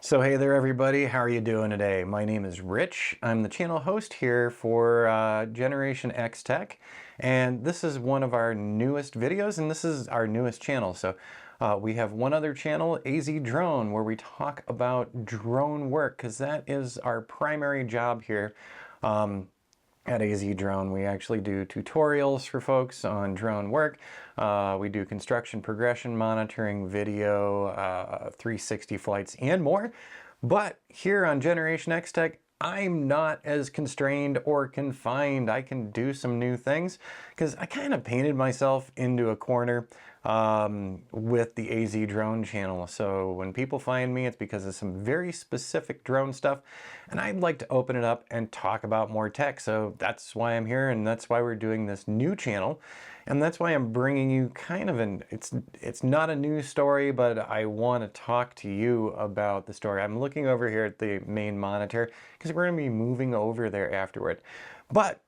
So hey there everybody, how are you doing today? My name is Rich. I'm the channel host here for Generation X Tech, and this is one of our newest videos, and this is our newest channel. So we have one other channel, AZ Drone, where we talk about drone work, because that is our primary job here. At AZ Drone, we actually do tutorials for folks on drone work. We do construction progression monitoring, video, 360 flights, and more. But here on Generation X Tech, I'm not as constrained or confined. I can do some new things because I kind of painted myself into a corner with the AZ Drone channel. So when people find me, it's because of some very specific drone stuff, and I'd like to open it up and talk about more tech. So that's why I'm here, and that's why we're doing this new channel, and that's why I'm bringing you kind of it's not a news story, but I want to talk to you about the story. I'm looking over here at the main monitor because we're going to be moving over there afterward. But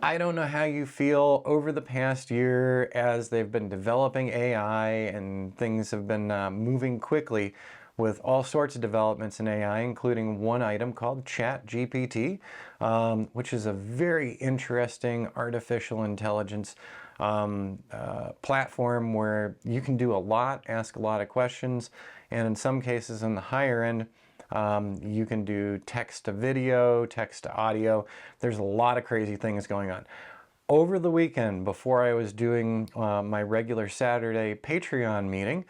I don't know how you feel over the past year as they've been developing AI and things have been moving quickly with all sorts of developments in AI, including one item called Chat GPT, which is a very interesting artificial intelligence platform where you can do a lot, ask a lot of questions, and in some cases in the higher end, you can do text to video, text to audio. There's a lot of crazy things going on. Over the weekend, before I was doing my regular Saturday Patreon meeting,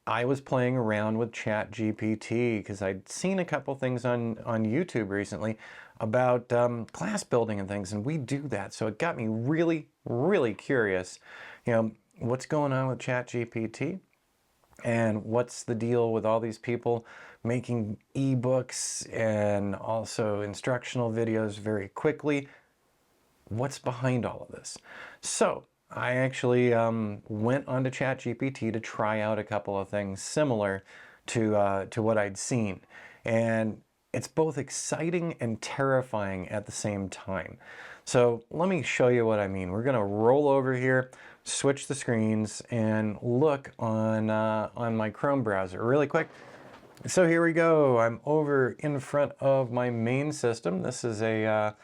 I was playing around with Chat GPT because I'd seen a couple things on YouTube recently about class building and things, and we do that. So it got me really, really curious, what's going on with Chat GPT? And what's the deal with all these people making ebooks and also instructional videos very quickly? What's behind all of this? So I actually went onto ChatGPT to try out a couple of things similar to what I'd seen. And it's both exciting and terrifying at the same time. So let me show you what I mean. We're going to roll over here, switch the screens, and look on my Chrome browser really quick. So here we go. I'm over in front of my main system. This is a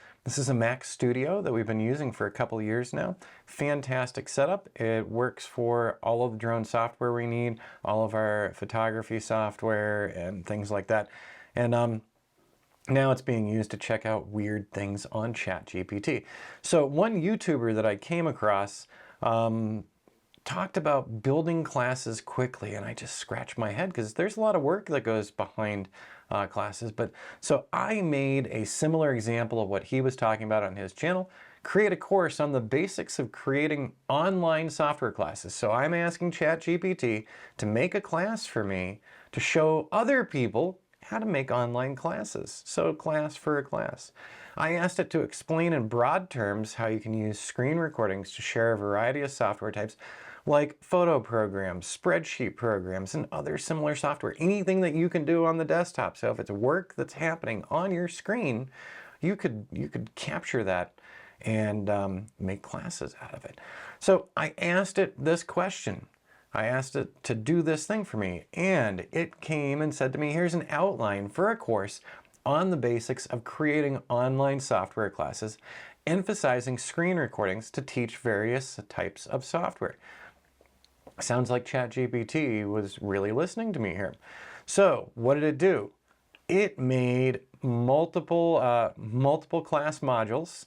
Mac Studio that we've been using for a couple of years now. Fantastic setup. It works for all of the drone software we need, all of our photography software and things like that. And now it's being used to check out weird things on ChatGPT. So one YouTuber that I came across talked about building classes quickly, and I just scratched my head because there's a lot of work that goes behind classes. But so I made a similar example of what he was talking about on his channel, create a course on the basics of creating online software classes. So I'm asking ChatGPT to make a class for me to show other people how to make online classes. So class for a class. I asked it to explain in broad terms how you can use screen recordings to share a variety of software types like photo programs, spreadsheet programs, and other similar software. Anything that you can do on the desktop. So if it's work that's happening on your screen, you could capture that and make classes out of it. So I asked it this question. I asked it to do this thing for me, and it came and said to me, here's an outline for a course on the basics of creating online software classes, emphasizing screen recordings to teach various types of software. Sounds like ChatGPT was really listening to me here. So what did it do? It made multiple class modules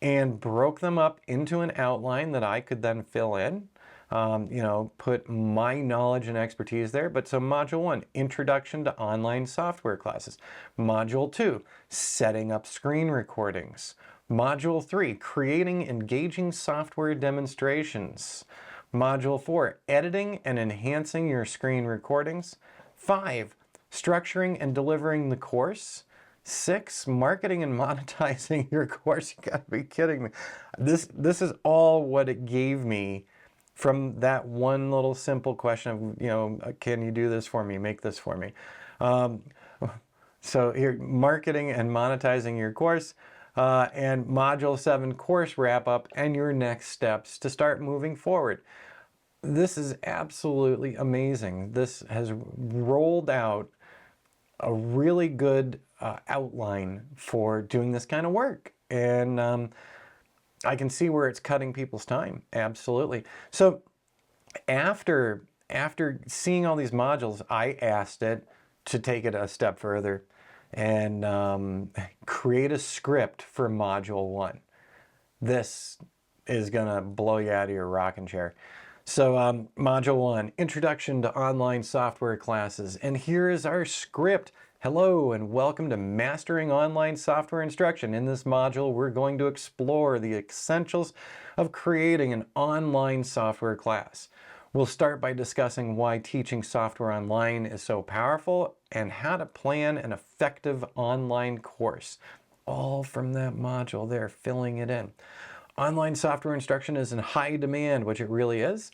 and broke them up into an outline that I could then fill in. Put my knowledge and expertise there. But so module 1, introduction to online software classes. Module 2, setting up screen recordings. Module 3, creating engaging software demonstrations. Module 4, editing and enhancing your screen recordings. 5, structuring and delivering the course. 6, marketing and monetizing your course. You gotta be kidding me. This is all what it gave me from that one little simple question of, can you do this for me, make this for me? So here, marketing and monetizing your course, and Module 7, course wrap-up, and your next steps to start moving forward. This is absolutely amazing. This has rolled out a really good outline for doing this kind of work. And I can see where it's cutting people's time. Absolutely. So after seeing all these modules, I asked it to take it a step further and create a script for module 1. This is gonna blow you out of your rocking chair. So module 1, Introduction to Online Software Classes. And here is our script. Hello and welcome to Mastering Online Software Instruction. In this module, we're going to explore the essentials of creating an online software class. We'll start by discussing why teaching software online is so powerful and how to plan an effective online course. All from that module there, filling it in. Online software instruction is in high demand, which it really is,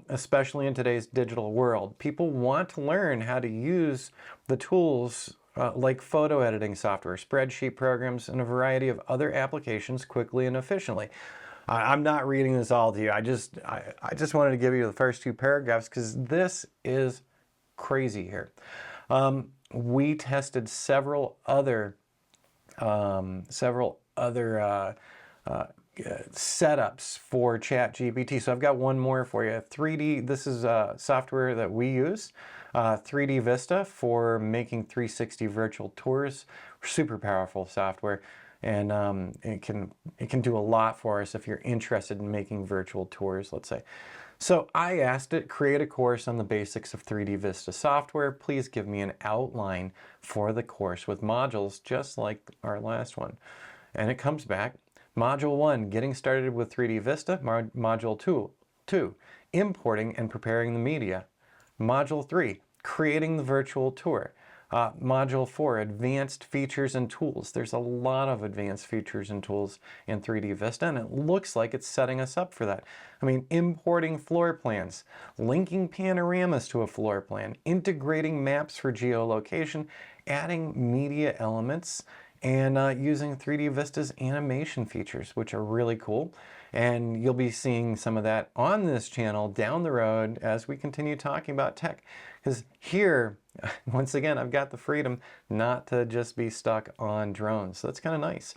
especially in today's digital world. People want to learn how to use the tools like photo editing software, spreadsheet programs, and a variety of other applications quickly and efficiently. I'm not reading this all to you. I just wanted to give you the first 2 paragraphs because this is crazy here. We tested several other setups for Chat GPT. So I've got one more for you. 3D, this is software that we use. 3D Vista for making 360 virtual tours. Super powerful software. And it can do a lot for us if you're interested in making virtual tours, let's say. So I asked it, create a course on the basics of 3D Vista software. Please give me an outline for the course with modules just like our last one. And it comes back. Module 1, getting started with 3D Vista. Module 2, importing and preparing the media. Module 3, creating the virtual tour. Module 4, advanced features and tools. There's a lot of advanced features and tools in 3D Vista, and it looks like it's setting us up for that. I mean, importing floor plans, linking panoramas to a floor plan, integrating maps for geolocation, adding media elements, and using 3D Vista's animation features, which are really cool. And you'll be seeing some of that on this channel down the road as we continue talking about tech. Because here, once again, I've got the freedom not to just be stuck on drones. So that's kind of nice.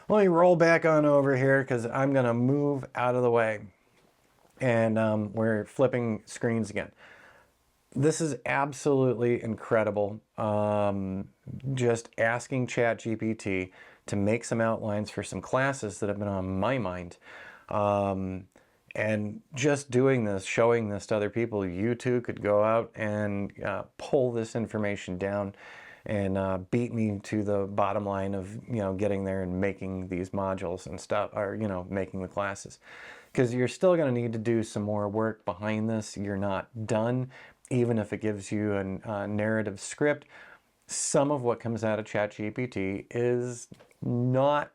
Let me roll back on over here because I'm going to move out of the way. And we're flipping screens again. This is absolutely incredible. Just asking Chat GPT to make some outlines for some classes that have been on my mind. And just doing this, showing this to other people, you too could go out and pull this information down and beat me to the bottom line of, getting there and making these modules and stuff, or, making the classes. Because you're still going to need to do some more work behind this. You're not done, even if it gives you a narrative script. Some of what comes out of ChatGPT is not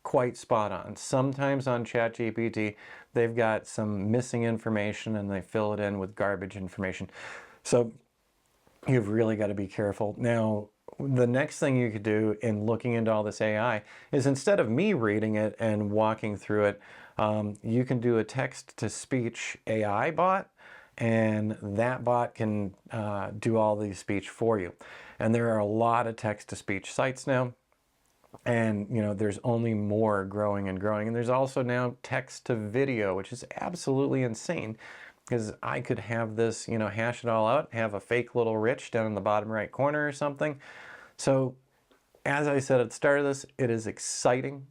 quite spot on. Sometimes on ChatGPT, they've got some missing information and they fill it in with garbage information. So you've really got to be careful. Now, the next thing you could do in looking into all this AI is, instead of me reading it and walking through it, you can do a text-to-speech AI bot, and that bot can do all the speech for you. And there are a lot of text-to-speech sites now, and there's only more growing and growing. And there's also now text-to-video, which is absolutely insane, because I could have this, hash it all out, have a fake little Rich down in the bottom right corner or something. So as I said at the start of this, it is exciting,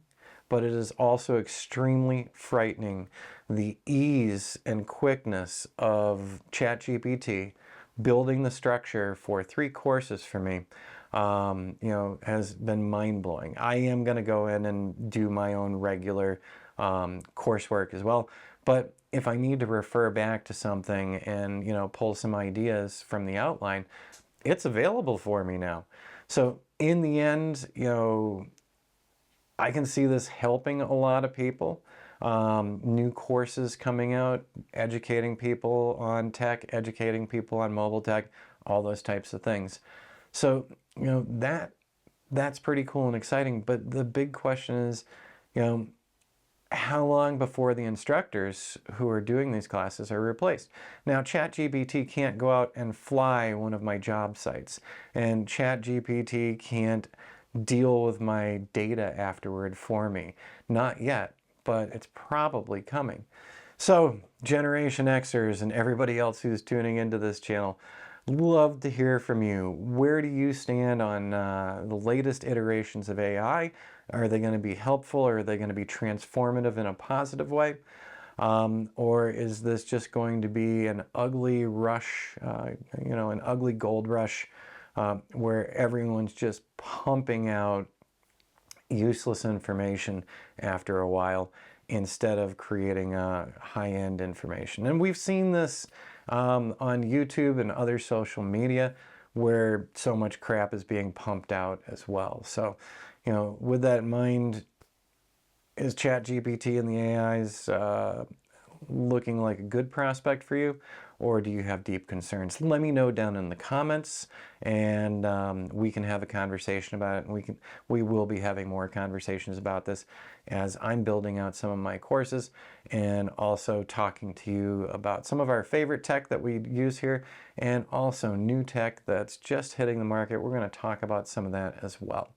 but it is also extremely frightening. The ease and quickness of ChatGPT building the structure for 3 courses for me, has been mind-blowing. I am going to go in and do my own regular coursework as well. But if I need to refer back to something and, pull some ideas from the outline, it's available for me now. So in the end, I can see this helping a lot of people. New courses coming out, educating people on tech, educating people on mobile tech, all those types of things. So, that's pretty cool and exciting. But the big question is, how long before the instructors who are doing these classes are replaced? Now, Chat GPT can't go out and fly one of my job sites, and Chat GPT can't deal with my data afterward for me. Not yet, but it's probably coming. So, Generation Xers and everybody else who's tuning into this channel, love to hear from you. Where do you stand on the latest iterations of AI? Are they going to be helpful, or are they going to be transformative in a positive way? Or is this just going to be an ugly rush, an ugly gold rush where everyone's just pumping out useless information after a while instead of creating high-end information? And we've seen this on YouTube and other social media where so much crap is being pumped out as well. So, with that in mind, is ChatGPT and the AIs looking like a good prospect for you, or do you have deep concerns? Let me know down in the comments, and we can have a conversation about it. And we will be having more conversations about this as I'm building out some of my courses, and also talking to you about some of our favorite tech that we use here, and also new tech that's just hitting the market. We're going to talk about some of that as well.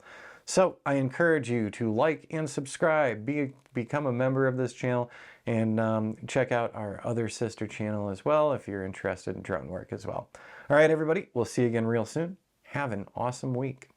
So I encourage you to like and subscribe, become a member of this channel, and check out our other sister channel as well if you're interested in drone work as well. All right, everybody, we'll see you again real soon. Have an awesome week.